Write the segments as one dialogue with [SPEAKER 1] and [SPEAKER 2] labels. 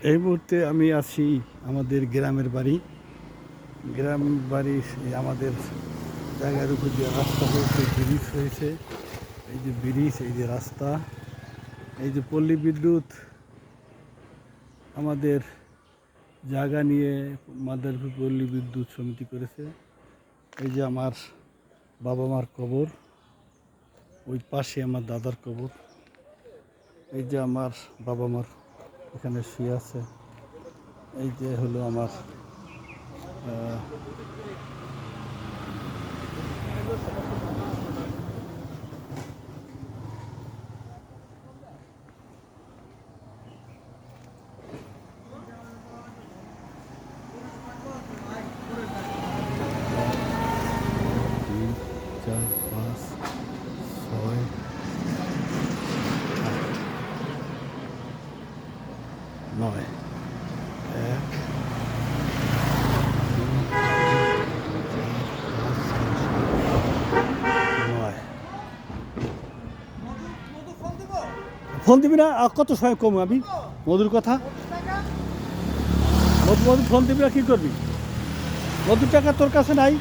[SPEAKER 1] এই মুহূর্তে আমি আছি আমাদের গ্রামের বাড়ি। আমাদের জায়গার উপর দিয়ে রাস্তা হয়েছে, ব্রিজ হয়েছে। এই যে ব্রিজ, এই যে রাস্তা, এই যে পল্লী বিদ্যুৎ আমাদের জায়গা নিয়ে মাদারীপুর পল্লী বিদ্যুৎ সমিতি করেছে। এই যে আমার বাবা মার কবর, ওই পাশে আমার দাদার কবর। এই যে আমার বাবা মার এখানে শুয়ে আছে। এই যে হলো আমার তিন, চার, পাঁচ, ছয়, নয়। এক, তিন, নয়। ফোন দিবি না? আর কত সময় কম আমি মধুর কথা? মধু ফোন দিবি না? কী করবি? মধুর টাকা তোর কাছে নাই?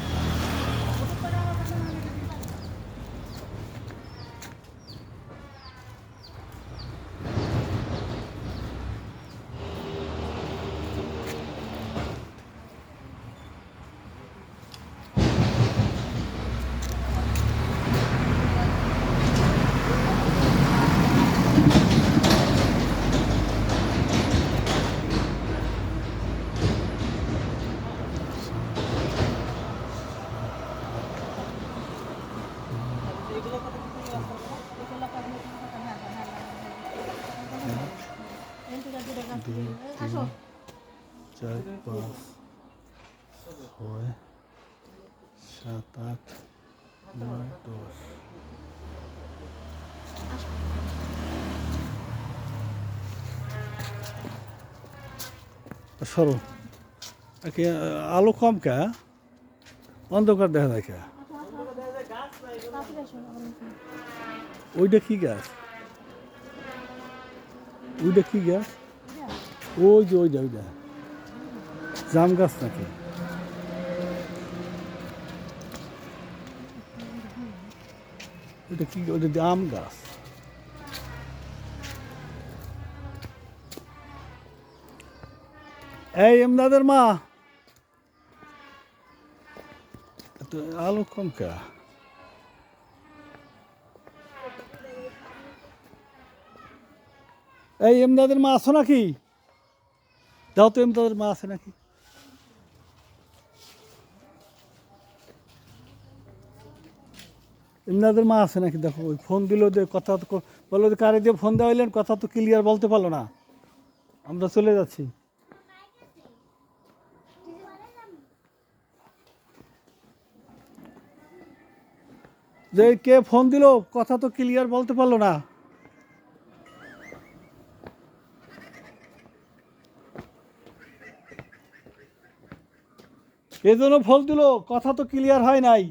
[SPEAKER 1] দুই, তিন, চার, পাঁচ, ছয়, সাত, আট, নয়, 10। সরো। আলো কম কে? অন্ধকার দেখা যায় কে? ওইটা কি গাছ? ওইটা কি গাছ? ওইটা জাম গাছ নাকি? ওইটা কি? ওইটা আম গাছ। এই এমদাদের মা, তো আলো কম কে? এই এমদাদের মা আছো নাকি? যাও তো, এমদাদের মা আছে নাকি? এমদাদের মা আছে নাকি দেখো। ওই ফোন দিল, যে কথা তো বললো যে কারে দিয়ে ফোন দেওয়া হইলেন, কথা তো ক্লিয়ার বলতে পারলো না। আমরা চলে যাচ্ছি। যে কে ফোন দিল, কথা তো ক্লিয়ার বলতে পারলো না। এই জন্য ফোন দিল, কথা তো ক্লিয়ার হয় নাই।